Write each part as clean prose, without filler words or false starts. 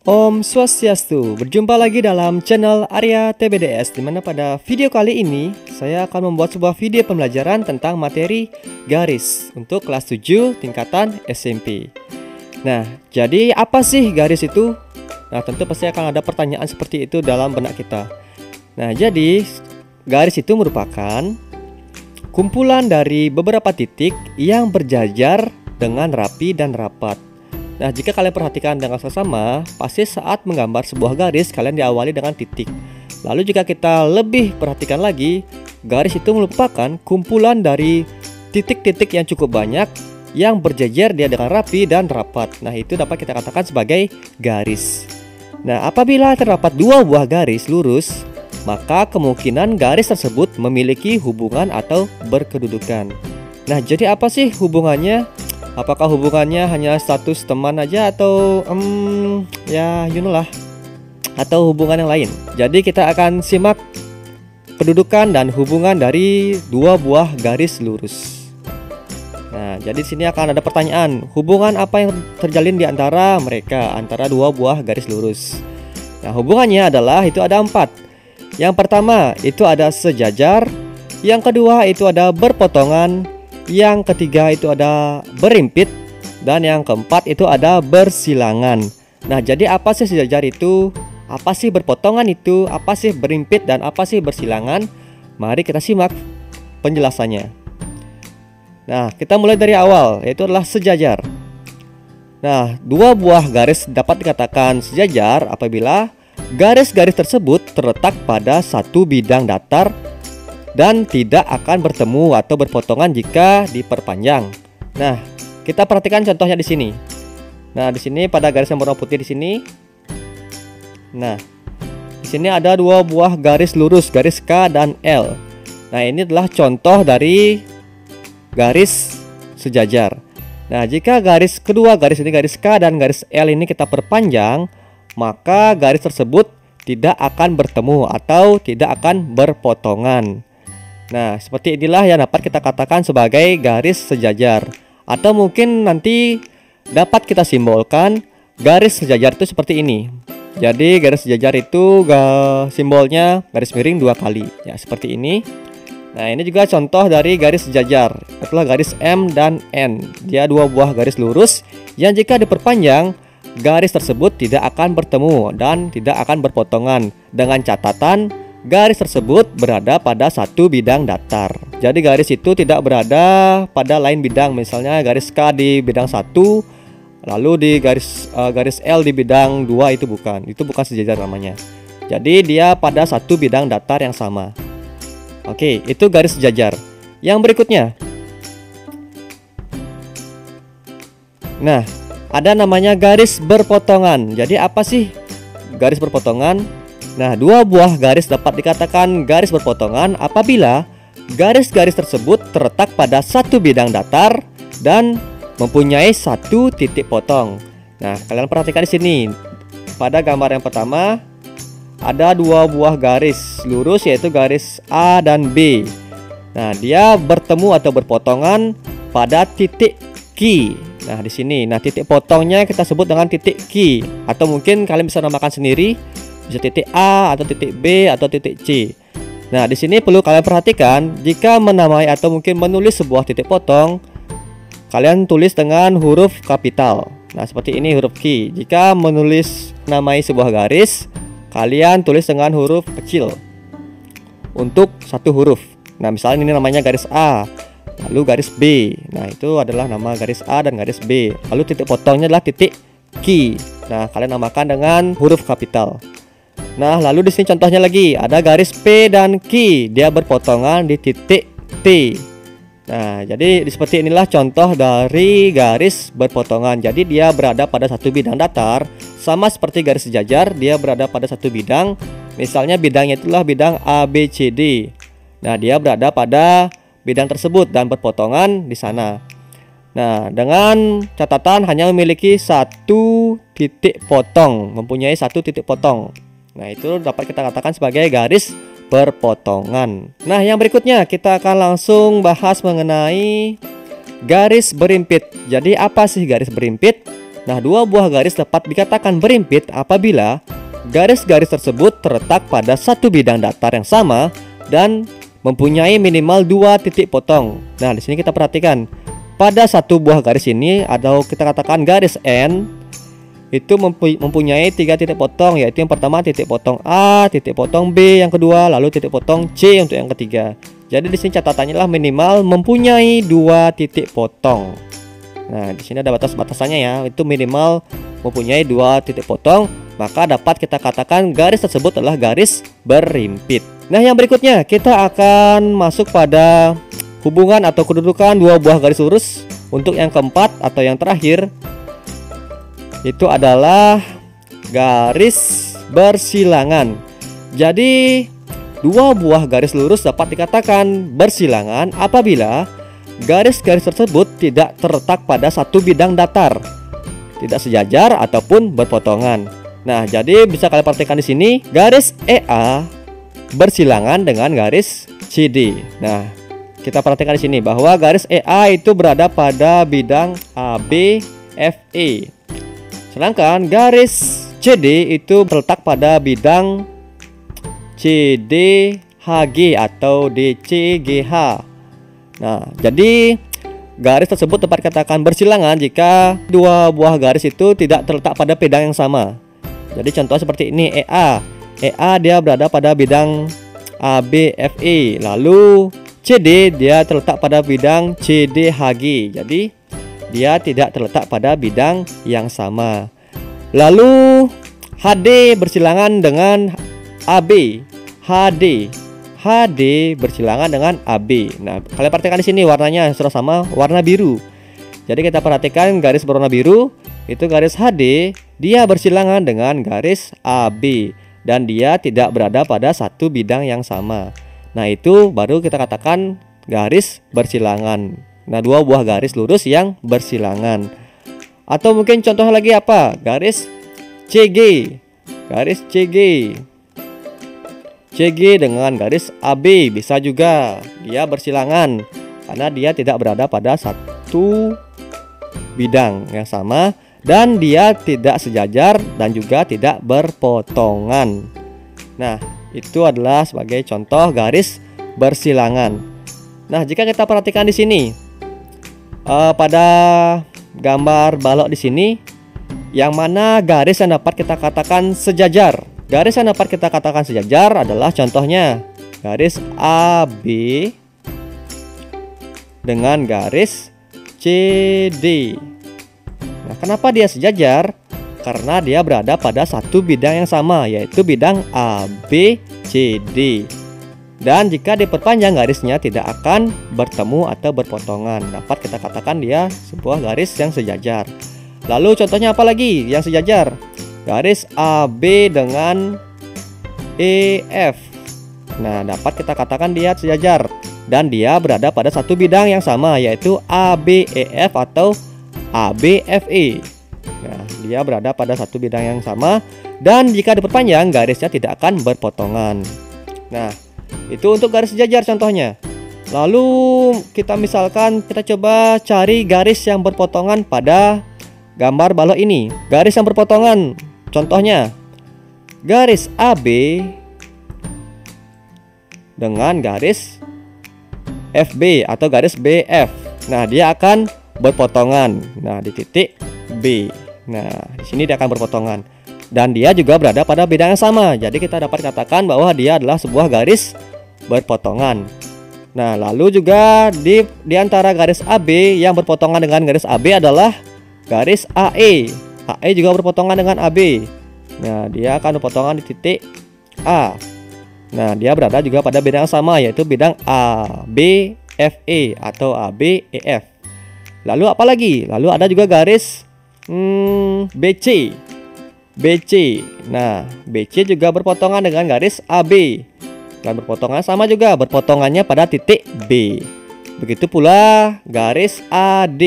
Om Swastiastu, berjumpa lagi dalam channel Arya TBDS, dimana pada video kali ini saya akan membuat sebuah video pembelajaran tentang materi garis untuk kelas 7 tingkatan SMP. Nah, jadi apa sih garis itu? Nah, tentu pasti akan ada pertanyaan seperti itu dalam benak kita. Nah, jadi garis itu merupakan kumpulan dari beberapa titik yang berjajar dengan rapi dan rapat. Nah, jika kalian perhatikan dengan seksama, pasti saat menggambar sebuah garis, kalian diawali dengan titik. Lalu jika kita lebih perhatikan lagi, garis itu merupakan kumpulan dari titik-titik yang cukup banyak yang berjejer dia dengan rapi dan rapat. Nah, itu dapat kita katakan sebagai garis. Nah, apabila terdapat dua buah garis lurus, maka kemungkinan garis tersebut memiliki hubungan atau berkedudukan. Nah, jadi apa sih hubungannya? Apakah hubungannya hanya status teman aja atau ya you know lah, atau hubungan yang lain? Jadi kita akan simak kedudukan dan hubungan dari dua buah garis lurus. Nah, jadi di sini akan ada pertanyaan, hubungan apa yang terjalin di antara mereka, antara dua buah garis lurus? Nah, hubungannya adalah itu ada 4. Yang pertama itu ada sejajar, yang kedua itu ada berpotongan, yang ketiga itu ada berimpit, dan yang keempat itu ada bersilangan. Nah, jadi apa sih sejajar itu? Apa sih berpotongan itu? Apa sih berimpit dan apa sih bersilangan? Mari kita simak penjelasannya. Nah, kita mulai dari awal, yaitu adalah sejajar. Nah, dua buah garis dapat dikatakan sejajar apabila garis-garis tersebut terletak pada satu bidang datar dan tidak akan bertemu atau berpotongan jika diperpanjang. Nah, kita perhatikan contohnya di sini. Nah, di sini pada garis yang berwarna putih di sini. Nah, di sini ada dua buah garis lurus, garis K dan L. Nah, ini adalah contoh dari garis sejajar. Nah, jika garis kedua, garis ini garis K dan garis L ini kita perpanjang, maka garis tersebut tidak akan bertemu atau tidak akan berpotongan. Nah, seperti inilah yang dapat kita katakan sebagai garis sejajar. Atau mungkin nanti dapat kita simbolkan garis sejajar itu seperti ini. Jadi garis sejajar itu simbolnya garis miring 2 kali. Ya, seperti ini. Nah, ini juga contoh dari garis sejajar. Itulah garis M dan N. Dia dua buah garis lurus yang jika diperpanjang, garis tersebut tidak akan bertemu dan tidak akan berpotongan, dengan catatan garis tersebut berada pada satu bidang datar. Jadi garis itu tidak berada pada lain bidang. Misalnya garis K di bidang 1, lalu di garis L di bidang 2, itu bukan. Itu bukan sejajar namanya. Jadi dia pada satu bidang datar yang sama. Oke, itu garis sejajar. Yang berikutnya. Nah, ada namanya garis berpotongan. Jadi apa sih garis berpotongan? Nah, dua buah garis dapat dikatakan garis berpotongan apabila garis-garis tersebut terletak pada satu bidang datar dan mempunyai satu titik potong. Nah, kalian perhatikan di sini. Pada gambar yang pertama ada dua buah garis lurus, yaitu garis A dan B. Nah, dia bertemu atau berpotongan pada titik Q. Nah, di sini. Nah, titik potongnya kita sebut dengan titik Q, atau mungkin kalian bisa namakan sendiri, bisa titik A atau titik B atau titik C. Nah, di sini perlu kalian perhatikan, jika menamai atau mungkin menulis sebuah titik potong, kalian tulis dengan huruf kapital. Nah, seperti ini huruf Q. Jika menulis namai sebuah garis, kalian tulis dengan huruf kecil untuk satu huruf. Nah, misalnya ini namanya garis A, lalu garis B. Nah, itu adalah nama garis A dan garis B. Lalu titik potongnya adalah titik Q. Nah, kalian namakan dengan huruf kapital. Nah, lalu di sini contohnya lagi, ada garis P dan Q, dia berpotongan di titik T. Nah, jadi seperti inilah contoh dari garis berpotongan. Jadi dia berada pada satu bidang datar, sama seperti garis sejajar, dia berada pada satu bidang. Misalnya bidangnya itulah bidang ABCD. Nah, dia berada pada bidang tersebut dan berpotongan di sana. Nah, dengan catatan hanya memiliki satu titik potong, mempunyai satu titik potong. Nah, itu dapat kita katakan sebagai garis berpotongan. Nah, yang berikutnya kita akan langsung bahas mengenai garis berimpit. Jadi apa sih garis berimpit? Nah, dua buah garis dapat dikatakan berimpit apabila garis-garis tersebut terletak pada satu bidang datar yang sama dan mempunyai minimal dua titik potong. Nah, di sini kita perhatikan pada satu buah garis ini, atau kita katakan garis N, itu mempunyai tiga titik potong, yaitu yang pertama titik potong A, titik potong B yang kedua, lalu titik potong C untuk yang ketiga. Jadi di sini catatannya lah minimal mempunyai dua titik potong. Nah, di sini ada batas-batasannya ya, itu minimal mempunyai dua titik potong, maka dapat kita katakan garis tersebut adalah garis berimpit. Nah, yang berikutnya kita akan masuk pada hubungan atau kedudukan dua buah garis lurus. Untuk yang keempat atau yang terakhir, itu adalah garis bersilangan. Jadi dua buah garis lurus dapat dikatakan bersilangan apabila garis-garis tersebut tidak terletak pada satu bidang datar, tidak sejajar ataupun berpotongan. Nah, jadi bisa kalian perhatikan di sini garis EA bersilangan dengan garis CD. Nah, kita perhatikan di sini bahwa garis EA itu berada pada bidang ABFE. Sedangkan garis CD itu terletak pada bidang CDHG atau DCGH. Nah, jadi garis tersebut dapat dikatakan bersilangan jika dua buah garis itu tidak terletak pada bidang yang sama. Jadi contoh seperti ini, EA dia berada pada bidang ABFE, lalu CD dia terletak pada bidang CDHG. Jadi dia tidak terletak pada bidang yang sama. Lalu HD bersilangan dengan AB. HD bersilangan dengan AB. Nah, kalian perhatikan di sini warnanya sudah sama, warna biru. Jadi kita perhatikan garis berwarna biru itu garis HD, dia bersilangan dengan garis AB dan dia tidak berada pada satu bidang yang sama. Nah, itu baru kita katakan garis bersilangan. Nah, dua buah garis lurus yang bersilangan. Atau mungkin contoh lagi apa? Garis CG. Garis CG dengan garis AB bisa juga dia bersilangan karena dia tidak berada pada satu bidang yang sama dan dia tidak sejajar dan juga tidak berpotongan. Nah, itu adalah sebagai contoh garis bersilangan. Nah, jika kita perhatikan di sini pada gambar balok di sini, yang mana garis yang dapat kita katakan sejajar. Garis yang dapat kita katakan sejajar adalah contohnya garis AB dengan garis CD. Nah, kenapa dia sejajar? Karena dia berada pada satu bidang yang sama, yaitu bidang ABCD. Dan jika diperpanjang garisnya tidak akan bertemu atau berpotongan. Dapat kita katakan dia sebuah garis yang sejajar. Lalu contohnya apa lagi yang sejajar? Garis AB dengan EF. Nah, dapat kita katakan dia sejajar dan dia berada pada satu bidang yang sama, yaitu ABEF atau ABFE. Nah, dia berada pada satu bidang yang sama dan jika diperpanjang garisnya tidak akan berpotongan. Nah, itu untuk garis sejajar contohnya. Lalu kita coba cari garis yang berpotongan pada gambar balok ini. Garis yang berpotongan contohnya garis AB dengan garis FB atau garis BF. Nah, dia akan berpotongan. Nah, di titik B. Nah, di sini dia akan berpotongan. Dan dia juga berada pada bidang yang sama. Jadi kita dapat katakan bahwa dia adalah sebuah garis berpotongan. Nah, lalu juga di antara garis AB yang berpotongan dengan garis AB adalah garis AE. AE juga berpotongan dengan AB. Nah, dia akan berpotongan di titik A. Nah, dia berada juga pada bidang yang sama, yaitu bidang ABFE atau ABEF. Lalu apa lagi? Lalu ada juga garis BC. Nah, BC juga berpotongan dengan garis AB. Dan berpotongan sama juga, berpotongannya pada titik B. Begitu pula garis AD.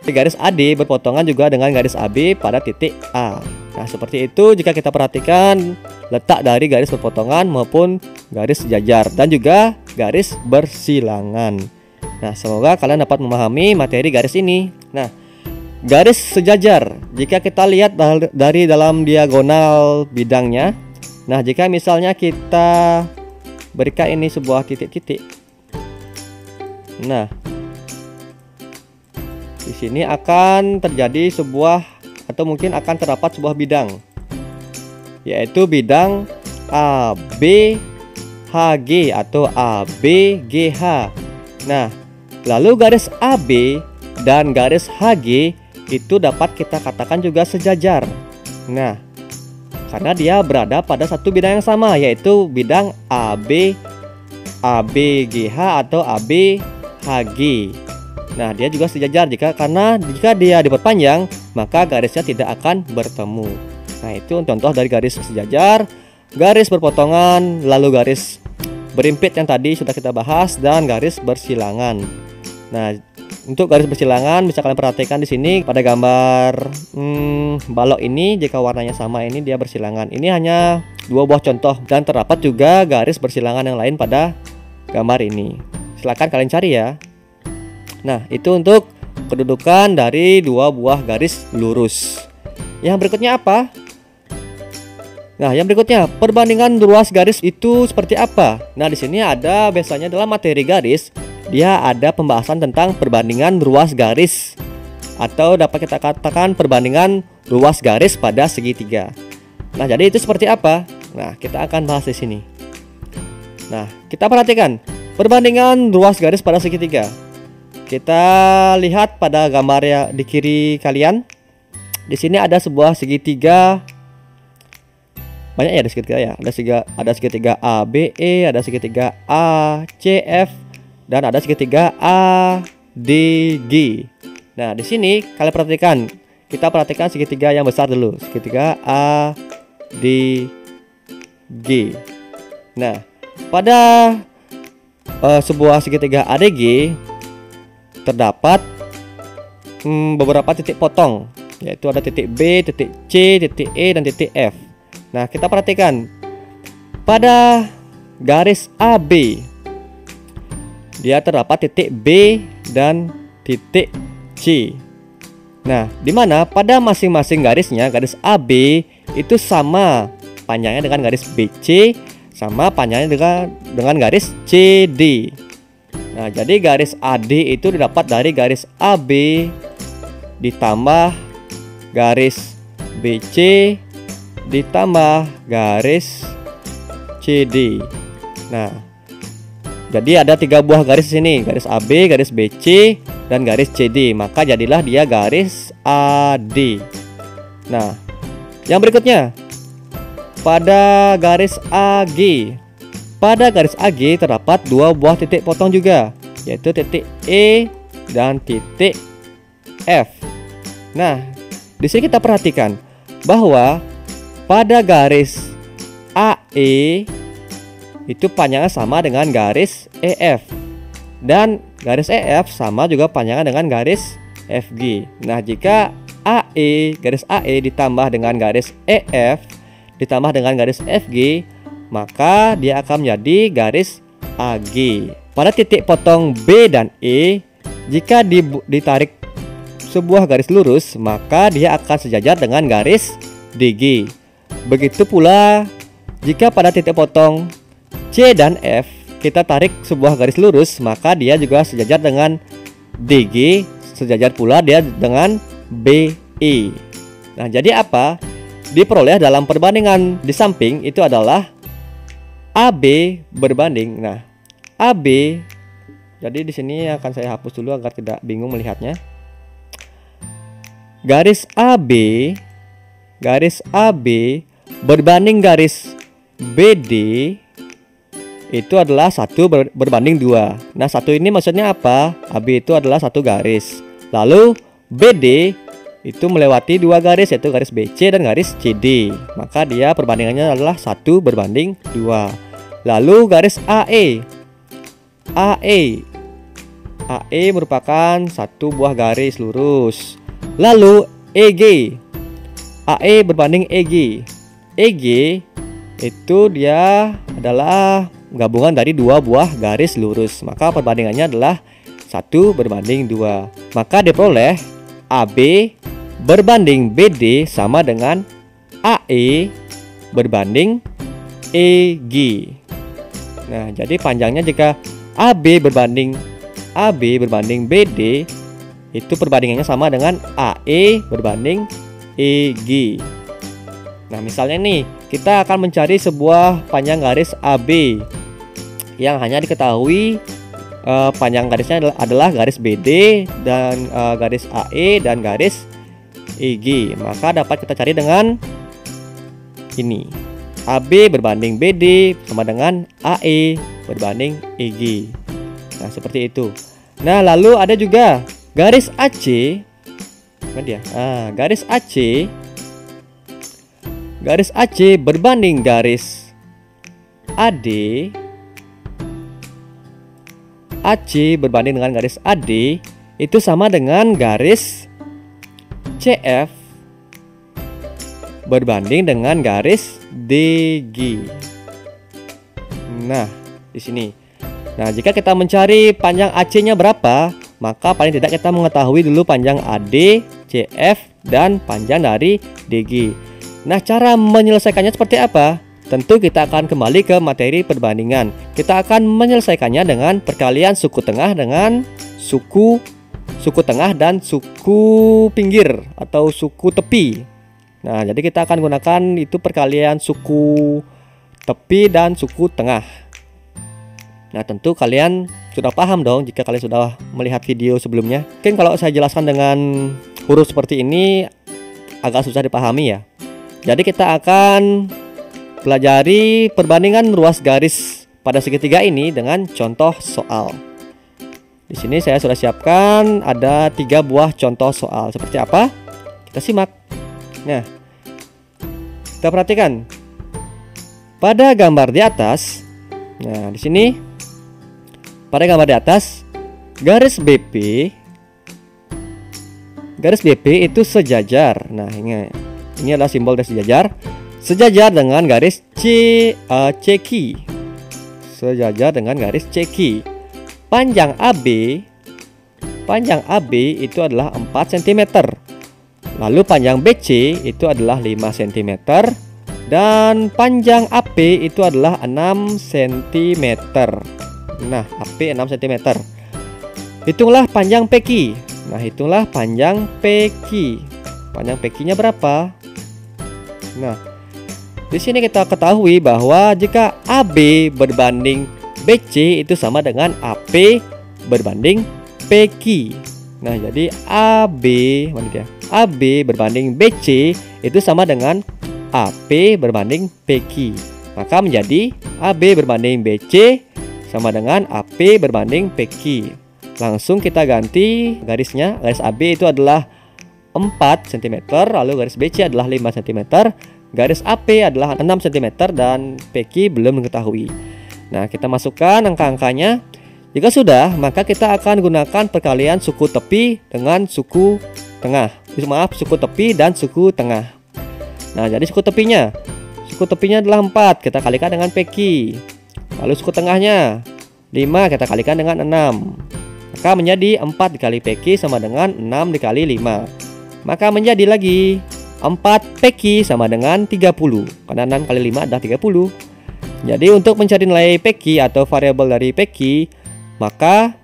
Garis AD berpotongan juga dengan garis AB pada titik A. Nah, seperti itu jika kita perhatikan letak dari garis berpotongan maupun garis sejajar dan juga garis bersilangan. Nah, semoga kalian dapat memahami materi garis ini. Nah, garis sejajar. Jika kita lihat dari dalam diagonal bidangnya. Nah, jika misalnya kita berikan ini sebuah titik-titik. Nah, di sini akan terjadi sebuah atau mungkin akan terdapat sebuah bidang, yaitu bidang ABHG atau ABGH. Nah, lalu garis AB dan garis HG itu dapat kita katakan juga sejajar. Nah, karena dia berada pada satu bidang yang sama, yaitu bidang ABGH atau ABHG. Nah, dia juga sejajar karena jika dia diperpanjang, maka garisnya tidak akan bertemu. Nah, itu contoh dari garis sejajar, garis berpotongan, lalu garis berimpit yang tadi sudah kita bahas, dan garis bersilangan. Nah, untuk garis bersilangan bisa kalian perhatikan di sini pada gambar balok ini, jika warnanya sama ini dia bersilangan. Ini hanya dua buah contoh dan terdapat juga garis bersilangan yang lain pada gambar ini. Silakan kalian cari ya. Nah, itu untuk kedudukan dari dua buah garis lurus. Yang berikutnya apa? Nah, yang berikutnya perbandingan ruas garis itu seperti apa? Nah, di sini ada biasanya dalam materi garis dia ada pembahasan tentang perbandingan ruas garis, atau dapat kita katakan perbandingan ruas garis pada segitiga. Nah, jadi itu seperti apa? Nah, kita akan bahas di sini. Nah, kita perhatikan perbandingan ruas garis pada segitiga. Kita lihat pada gambar ya di kiri kalian. Di sini ada sebuah segitiga. Banyak ya ada segitiga ya. Ada segitiga ABE, ada segitiga ACF, dan ada segitiga ADG. Nah, di sini kalian perhatikan. Kita perhatikan segitiga yang besar dulu, segitiga ADG. Nah, pada sebuah segitiga ADG terdapat beberapa titik potong, yaitu ada titik B, titik C, titik E, dan titik F. Nah, kita perhatikan pada garis AB dia terdapat titik B dan titik C. Nah, di mana pada masing-masing garisnya, garis AB itu sama panjangnya dengan garis BC, sama panjangnya dengan garis CD. Nah, jadi garis AD itu didapat dari garis AB ditambah garis BC ditambah garis CD. Nah, jadi ada tiga buah garis di sini, garis AB, garis BC, dan garis CD. Maka jadilah dia garis AD. Nah, yang berikutnya pada garis AG. Pada garis AG terdapat dua buah titik potong juga, yaitu titik E dan titik F. Nah, di sini kita perhatikan bahwa pada garis AE itu panjangnya sama dengan garis EF, dan garis EF sama juga panjangnya dengan garis FG. Nah, jika garis AE ditambah dengan garis EF ditambah dengan garis FG, maka dia akan menjadi garis AG. Pada titik potong B dan E, jika ditarik sebuah garis lurus, maka dia akan sejajar dengan garis DG. Begitu pula jika pada titik potong C dan F kita tarik sebuah garis lurus, maka dia juga sejajar dengan DG, sejajar pula dia dengan BE. Nah, jadi apa? Diperoleh dalam perbandingan di samping itu adalah AB berbanding. Nah, AB, jadi di sini akan saya hapus dulu agar tidak bingung melihatnya. Garis AB berbanding garis BD itu adalah 1 berbanding 2. Nah, 1 ini maksudnya apa? AB itu adalah satu garis. Lalu BD itu melewati dua garis, yaitu garis BC dan garis CD. Maka dia perbandingannya adalah 1 berbanding 2. Lalu garis AE merupakan satu buah garis lurus. Lalu AE berbanding EG itu dia adalah gabungan dari dua buah garis lurus. Maka perbandingannya adalah 1 berbanding 2. Maka diperoleh AB berbanding BD sama dengan AE berbanding EG. Nah, jadi panjangnya jika AB berbanding BD, itu perbandingannya sama dengan AE berbanding EG. Nah, misalnya nih, kita akan mencari sebuah panjang garis AB yang hanya diketahui panjang garisnya adalah garis BD dan garis AE dan garis EG. Maka dapat kita cari dengan ini. AB berbanding BD sama dengan AE berbanding EG. Nah, seperti itu. Nah, lalu ada juga garis AC. Mana dia? Garis AC. Garis AC berbanding garis AD. AC berbanding dengan garis AD itu sama dengan garis CF berbanding dengan garis DG. Nah, di sini. Nah, jika kita mencari panjang AC-nya berapa, maka paling tidak kita mengetahui dulu panjang AD, CF, dan panjang dari DG. Nah, cara menyelesaikannya seperti apa? Tentu kita akan kembali ke materi perbandingan. Kita akan menyelesaikannya dengan perkalian suku tengah dengan suku tengah dan suku pinggir atau suku tepi. Nah, jadi kita akan gunakan itu perkalian suku tepi dan suku tengah. Nah, tentu kalian sudah paham dong jika kalian sudah melihat video sebelumnya. Mungkin kalau saya jelaskan dengan huruf seperti ini agak susah dipahami ya. Jadi kita akan pelajari perbandingan ruas garis pada segitiga ini dengan contoh soal. Di sini saya sudah siapkan ada 3 buah contoh soal. Seperti apa? Kita simak. Nah, kita perhatikan pada gambar di atas. Nah, di sini pada gambar di atas garis BP itu sejajar. Nah, ini adalah simbol dari sejajar dengan garis CQ. Sejajar dengan garis CQ. Panjang AB itu adalah 4 cm. Lalu panjang BC itu adalah 5 cm dan panjang AP itu adalah 6 cm. Nah, AP 6 cm. Hitunglah panjang PQ. Nah, hitunglah panjang PQ. Panjang PQ-nya berapa? Nah, di sini kita ketahui bahwa jika AB berbanding BC itu sama dengan AP berbanding PQ. Nah, jadi AB berbanding BC itu sama dengan AP berbanding PQ. Maka menjadi AB berbanding BC sama dengan AP berbanding PQ. Langsung kita ganti garisnya. Garis AB itu adalah 4 cm, lalu garis BC adalah 5 cm, garis AP adalah 6 cm dan PQ belum diketahui. Nah, kita masukkan angka-angkanya. Jika sudah, maka kita akan gunakan perkalian suku tepi dengan suku tengah. Suku tepi dan suku tengah. Nah, jadi suku tepinya adalah 4, kita kalikan dengan PQ. Lalu suku tengahnya 5, kita kalikan dengan 6. Maka menjadi 4 dikali PQ sama dengan 6 dikali 5. Maka menjadi lagi 4 PQ sama dengan 30. Karena 6 kali 5 adalah 30. Jadi untuk mencari nilai PQ atau variabel dari PQ, maka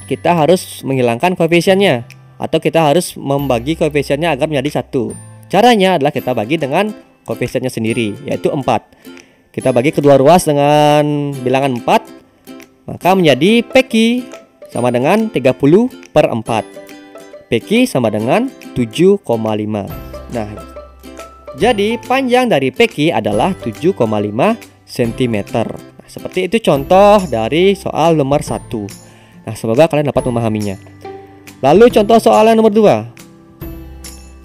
kita harus menghilangkan koefisiennya, atau kita harus membagi koefisiennya agar menjadi 1. Caranya adalah kita bagi dengan koefisiennya sendiri, yaitu 4. Kita bagi kedua ruas dengan bilangan 4, maka menjadi PQ sama dengan 30/4. PQ sama dengan 7,5. Nah, jadi panjang dari PQ adalah 7,5 cm. Nah, seperti itu contoh dari soal nomor 1. Nah, semoga kalian dapat memahaminya. Lalu contoh soal yang nomor 2.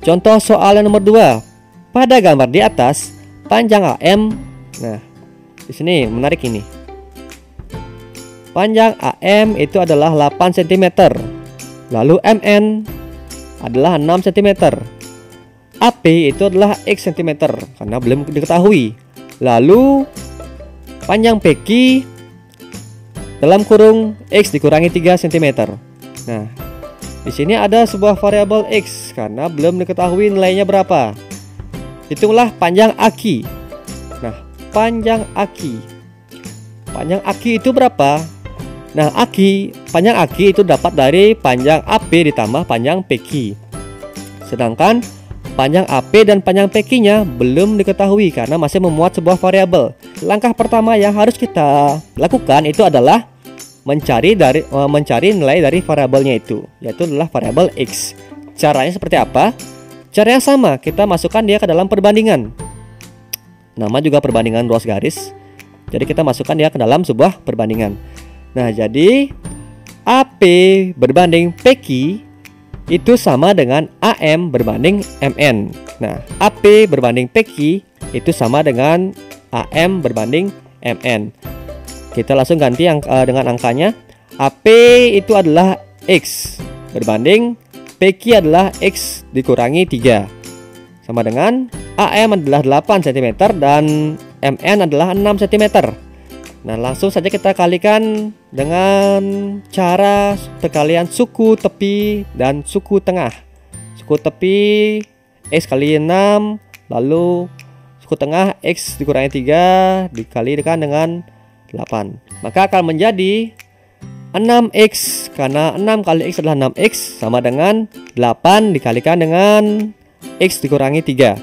Contoh soal yang nomor 2. Pada gambar di atas, panjang AM. Nah, di sini menarik ini. Panjang AM itu adalah 8 cm. Lalu MN adalah 6 cm. AP itu adalah X cm karena belum diketahui. Lalu panjang PQ dalam kurung X dikurangi 3 cm. Nah, Di sini ada sebuah variabel X karena belum diketahui nilainya berapa. Hitunglah panjang aki. Nah, panjang aki itu berapa? Nah, panjang aki itu dapat dari panjang AP ditambah panjang PQ. Sedangkan panjang AP dan panjang PQ-nya belum diketahui karena masih memuat sebuah variabel. Langkah pertama yang harus kita lakukan itu adalah mencari nilai dari variabelnya itu, yaitu adalah variabel X. Caranya seperti apa? Caranya sama, kita masukkan dia ke dalam perbandingan. Nama juga perbandingan ruas garis. Jadi kita masukkan dia ke dalam sebuah perbandingan. Nah, jadi AP berbanding PQ itu sama dengan AM berbanding MN. Nah, AP berbanding PQ itu sama dengan AM berbanding MN. Kita langsung ganti dengan angkanya. AP itu adalah X berbanding PQ adalah X dikurangi 3, sama dengan AM adalah 8 cm dan MN adalah 6 cm. Nah, langsung saja kita kalikan dengan cara perkalian suku tepi dan suku tengah. Suku tepi X kali 6, lalu suku tengah X dikurangi 3 dikalikan dengan 8. Maka akan menjadi 6X, karena 6 kali X adalah 6X, sama dengan 8 dikalikan dengan X dikurangi 3.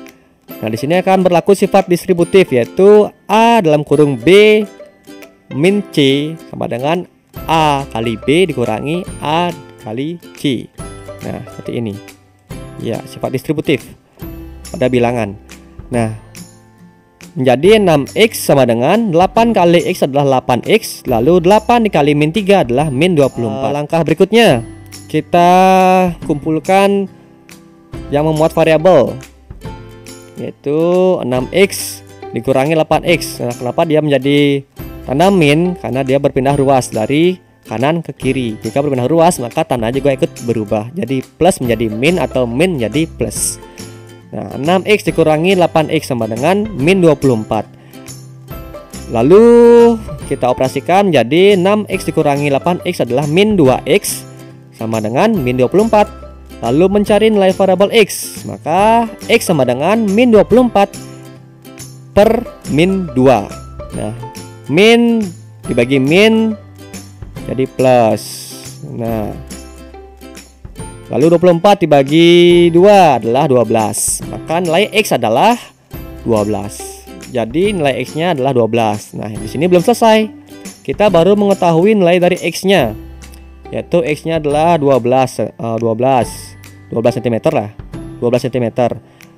Nah, di sini akan berlaku sifat distributif, yaitu A dalam kurung B min C sama dengan A kali B dikurangi A kali C. Nah, seperti ini. Ya, sifat distributif pada bilangan. Nah, menjadi 6X sama dengan 8 kali X adalah 8X, lalu 8 dikali min 3 adalah min 24. Langkah berikutnya, kita kumpulkan yang memuat variabel, yaitu 6X dikurangi 8X. Nah, kenapa dia menjadi tanda min? Karena dia berpindah ruas dari kanan ke kiri. Jika berpindah ruas, maka tandanya juga ikut berubah. Jadi plus menjadi min atau min menjadi plus. Nah, 6X dikurangi 8X sama dengan min 24. Lalu kita operasikan menjadi 6X dikurangi 8X adalah min 2X sama dengan min 24. Lalu mencari nilai variabel X, maka X sama dengan min 24 per min 2. Nah, min dibagi min jadi plus. Nah, lalu 24 dibagi 2 adalah 12. Maka nilai X adalah 12. Jadi nilai X-nya adalah 12. Nah, di sini belum selesai. Kita baru mengetahui nilai dari X-nya, yaitu X-nya adalah 12 cm lah. 12 cm.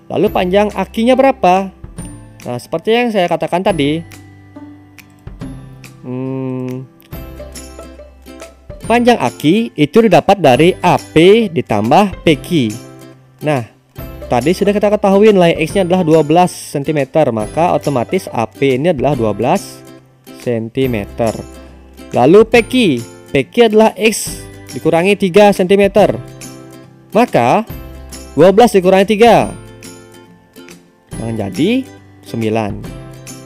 Lalu panjang akinya berapa? Nah, seperti yang saya katakan tadi, panjang aki itu didapat dari AP ditambah PQ. Nah, tadi sudah kita ketahui nilai X-nya adalah 12 cm, maka otomatis AP ini adalah 12 cm. Lalu PQ adalah X dikurangi 3 cm, maka 12 dikurangi 3 menjadi 9.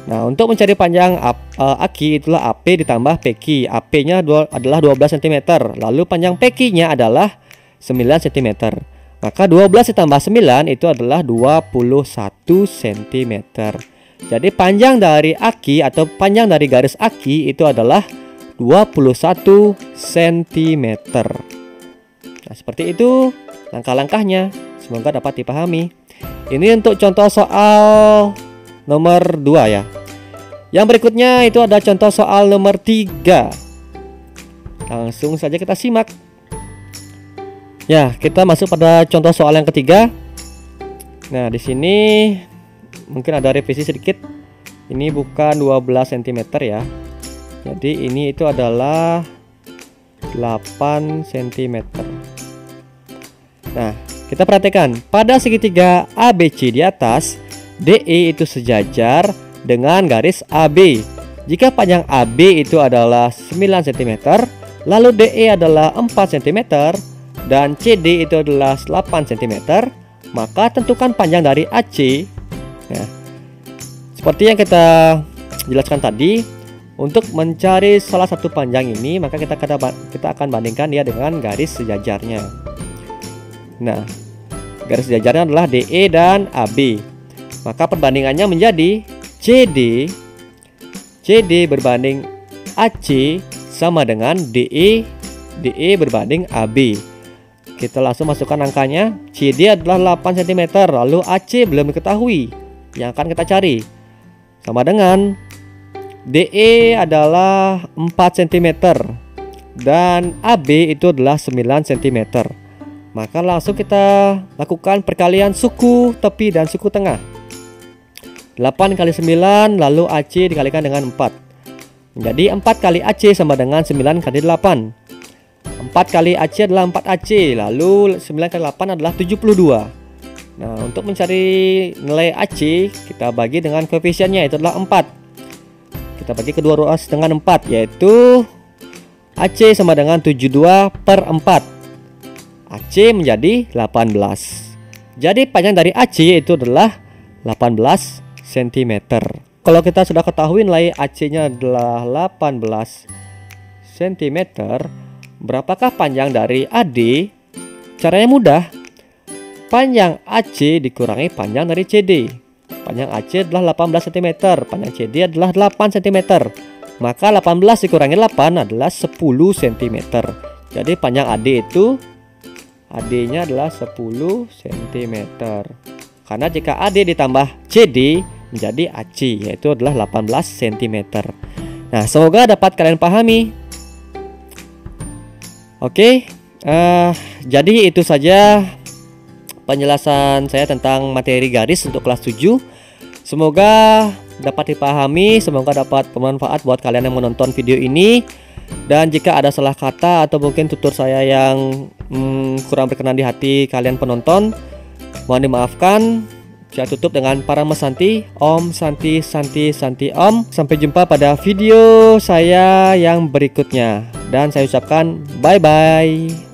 Nah, untuk mencari panjang aki itulah AP ditambah PQ. AP-nya adalah 12 cm, lalu panjang PQ-nya adalah 9 cm. Maka 12 ditambah 9 itu adalah 21 cm. Jadi panjang dari aki atau panjang dari garis aki itu adalah 21 cm. Nah, seperti itu langkah-langkahnya. Semoga dapat dipahami. Ini untuk contoh soal nomor 2 ya. Yang berikutnya itu ada contoh soal nomor 3. Langsung saja kita simak. Ya, kita masuk pada contoh soal yang ketiga. Nah, di sini mungkin ada revisi sedikit. Ini bukan 12 cm ya. Jadi ini itu adalah 8 cm. Nah, kita perhatikan pada segitiga ABC di atas, DE itu sejajar dengan garis AB. Jika panjang AB itu adalah 9 cm, lalu DE adalah 4 cm dan CD itu adalah 8 cm, maka tentukan panjang dari AC. Nah, seperti yang kita jelaskan tadi, untuk mencari salah satu panjang ini, maka kita akan bandingkan dia dengan garis sejajarnya. Nah, garis jajarnya adalah DE dan AB. Maka perbandingannya menjadi CD berbanding AC sama dengan DE berbanding AB. Kita langsung masukkan angkanya. CD adalah 8 cm, lalu AC belum diketahui, yang akan kita cari. Sama dengan DE adalah 4 cm dan AB itu adalah 9 cm. Maka langsung kita lakukan perkalian suku tepi dan suku tengah. 8 kali 9 lalu AC dikalikan dengan 4. Jadi 4 kali AC sama dengan 9 kali 8. 4 kali AC adalah 4 AC, lalu 9 kali 8 adalah 72. Nah, untuk mencari nilai AC, kita bagi dengan koefisiennya, itu adalah 4. Kita bagi kedua ruas dengan 4, yaitu AC sama dengan 72 per 4. AC menjadi 18. Jadi panjang dari AC itu adalah 18 cm. Kalau kita sudah ketahui nilai AC-nya adalah 18 cm, berapakah panjang dari AD? Caranya mudah. Panjang AC dikurangi panjang dari CD. Panjang AC adalah 18 cm, panjang CD adalah 8 cm. Maka 18 dikurangi 8 adalah 10 cm. Jadi panjang AD itu, AD-nya adalah 10 cm. Karena jika AD ditambah CD menjadi AC, yaitu adalah 18 cm. Nah, semoga dapat kalian pahami. Oke, jadi itu saja penjelasan saya tentang materi garis untuk kelas 7. Semoga dapat dipahami, semoga dapat bermanfaat buat kalian yang menonton video ini. Dan jika ada salah kata atau mungkin tutur saya yang kurang berkenan di hati kalian penonton, mohon dimaafkan. Saya tutup dengan Parama Santi. Om Santi Santi Santi Om. Sampai jumpa pada video saya yang berikutnya. Dan saya ucapkan bye-bye.